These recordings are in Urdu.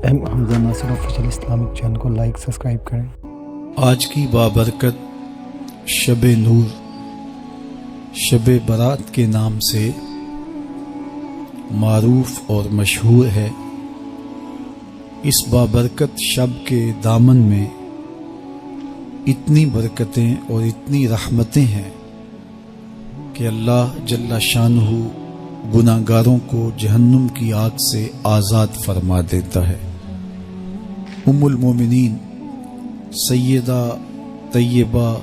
ایم حمزہ ناصر آفیشیل اسلامک چینل کو لائک سبسکرائب کریں۔ آج کی بابرکت شب نور، شب برات کے نام سے معروف اور مشہور ہے۔ اس بابرکت شب کے دامن میں اتنی برکتیں اور اتنی رحمتیں ہیں کہ اللہ جل شانہ گناہگاروں کو جہنم کی آگ سے آزاد فرما دیتا ہے۔ ام المومنین سیدہ طیبہ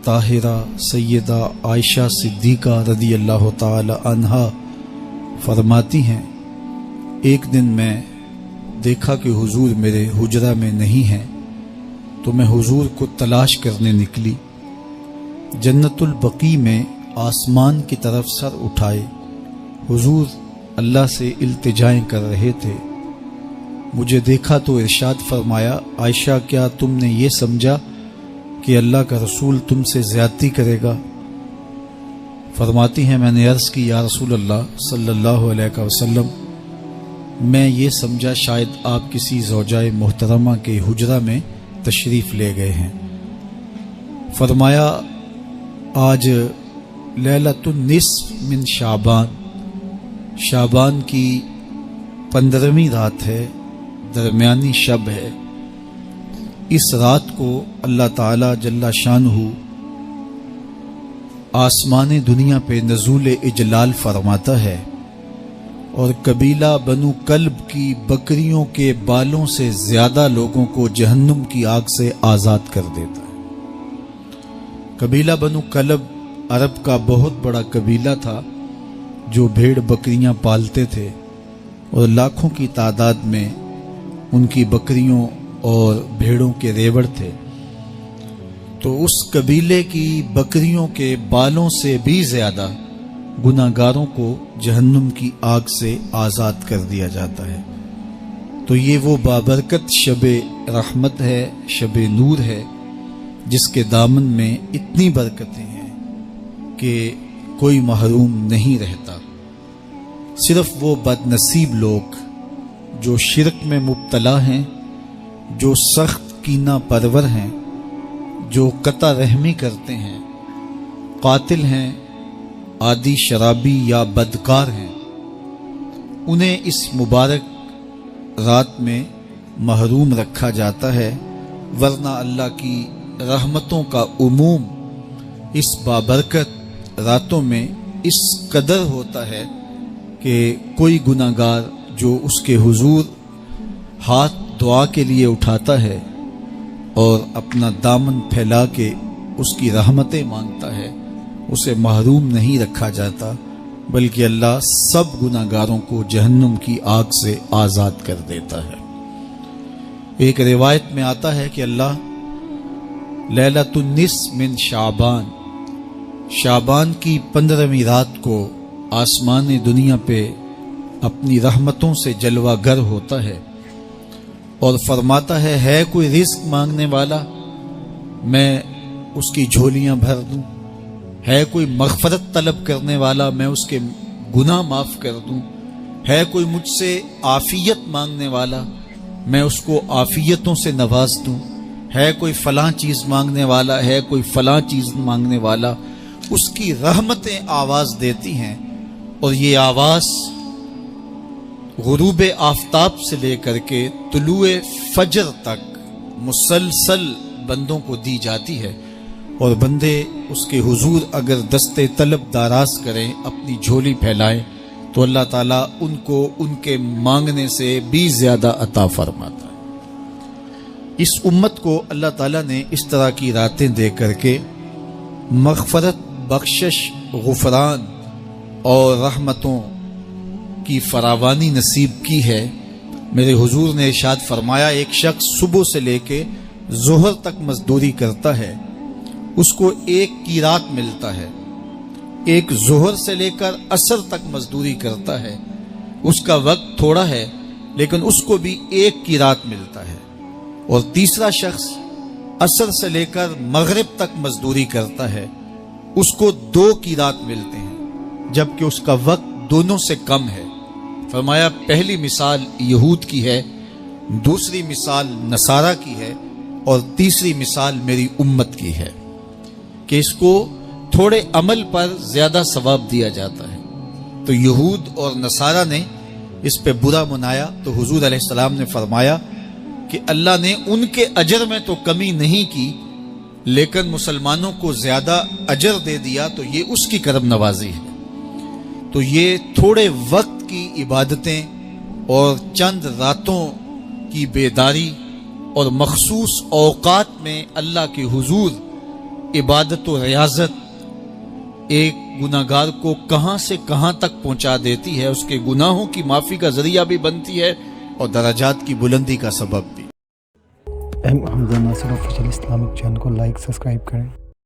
طاہرہ سیدہ عائشہ صدیقہ رضی اللہ تعالی عنہا فرماتی ہیں، ایک دن میں دیکھا کہ حضور میرے حجرہ میں نہیں ہیں، تو میں حضور کو تلاش کرنے نکلی۔ جنت البقیع میں آسمان کی طرف سر اٹھائے حضور اللہ سے التجائیں کر رہے تھے۔ مجھے دیکھا تو ارشاد فرمایا، عائشہ کیا تم نے یہ سمجھا کہ اللہ کا رسول تم سے زیادتی کرے گا؟ فرماتی ہیں میں نے عرض کی، یا رسول اللہ صلی اللہ علیہ وسلم، میں یہ سمجھا شاید آپ کسی زوجہ محترمہ کے حجرہ میں تشریف لے گئے ہیں۔ فرمایا آج لیلۃ النصف من شعبان کی 15ویں رات ہے، درمیانی شب ہے۔ اس رات کو اللہ تعالی جل شانہ آسمان دنیا پہ نزول اجلال فرماتا ہے اور قبیلہ بنو کلب کی بکریوں کے بالوں سے زیادہ لوگوں کو جہنم کی آگ سے آزاد کر دیتا ہے۔ قبیلہ بنو کلب عرب کا بہت بڑا قبیلہ تھا جو بھیڑ بکریاں پالتے تھے، اور لاکھوں کی تعداد میں ان کی بکریوں اور بھیڑوں کے ریوڑ تھے۔ تو اس قبیلے کی بکریوں کے بالوں سے بھی زیادہ گناہگاروں کو جہنم کی آگ سے آزاد کر دیا جاتا ہے۔ تو یہ وہ بابرکت شب رحمت ہے، شب نور ہے، جس کے دامن میں اتنی برکتیں ہیں کہ کوئی محروم نہیں رہتا۔ صرف وہ بد نصیب لوگ جو شرک میں مبتلا ہیں، جو سخت کینہ پرور ہیں، جو قطع رحمی کرتے ہیں، قاتل ہیں، عادی شرابی یا بدکار ہیں، انہیں اس مبارک رات میں محروم رکھا جاتا ہے، ورنہ اللہ کی رحمتوں کا عموم اس بابرکت راتوں میں اس قدر ہوتا ہے کہ کوئی گناہگار جو اس کے حضور ہاتھ دعا کے لیے اٹھاتا ہے اور اپنا دامن پھیلا کے اس کی رحمتیں مانگتا ہے، اسے محروم نہیں رکھا جاتا، بلکہ اللہ سب گناہگاروں کو جہنم کی آگ سے آزاد کر دیتا ہے۔ ایک روایت میں آتا ہے کہ اللہ لیلۃ النصف من شعبان کی 15ویں رات کو آسمان دنیا پہ اپنی رحمتوں سے جلوہ گر ہوتا ہے اور فرماتا ہے کوئی رزق مانگنے والا، میں اس کی جھولیاں بھر دوں، ہے کوئی مغفرت طلب کرنے والا، میں اس کے گناہ معاف کر دوں، ہے کوئی مجھ سے عافیت مانگنے والا، میں اس کو عافیتوں سے نواز دوں، ہے کوئی فلاں چیز مانگنے والا، ہے کوئی فلاں چیز مانگنے والا۔ اس کی رحمتیں آواز دیتی ہیں، اور یہ آواز غروب آفتاب سے لے کر کے طلوع فجر تک مسلسل بندوں کو دی جاتی ہے، اور بندے اس کے حضور اگر دستے طلب دراز کریں، اپنی جھولی پھیلائیں، تو اللہ تعالیٰ ان کو ان کے مانگنے سے بھی زیادہ عطا فرماتا ہے۔ اس امت کو اللہ تعالیٰ نے اس طرح کی راتیں دے کر کے مغفرت، بخشش، غفران اور رحمتوں کی فراوانی نصیب کی ہے۔ میرے حضور نے ارشاد فرمایا، ایک شخص صبح سے لے کے ظہر تک مزدوری کرتا ہے، اس کو ایک قیرات ملتا ہے۔ ایک ظہر سے لے کر عصر تک مزدوری کرتا ہے، اس کا وقت تھوڑا ہے لیکن اس کو بھی ایک قیرات ملتا ہے۔ اور تیسرا شخص عصر سے لے کر مغرب تک مزدوری کرتا ہے، اس کو 2 قیرات ملتے ہیں، جبکہ اس کا وقت دونوں سے کم ہے۔ فرمایا پہلی مثال یہود کی ہے، دوسری مثال نصارہ کی ہے اور تیسری مثال میری امت کی ہے کہ اس کو تھوڑے عمل پر زیادہ ثواب دیا جاتا ہے۔ تو یہود اور نصارہ نے اس پہ برا منایا تو حضور علیہ السلام نے فرمایا کہ اللہ نے ان کے اجر میں تو کمی نہیں کی لیکن مسلمانوں کو زیادہ اجر دے دیا، تو یہ اس کی کرم نوازی ہے۔ تو یہ تھوڑے وقت کی عبادتیں اور چند راتوں کی بیداری اور مخصوص اوقات میں اللہ کے حضور عبادت و ریاضت ایک گناہگار کو کہاں سے کہاں تک پہنچا دیتی ہے، اس کے گناہوں کی معافی کا ذریعہ بھی بنتی ہے اور درجات کی بلندی کا سبب بھی۔ حمزہ ناصر آفیشیل اسلامک چینل کو لائک سبسکرائب کریں۔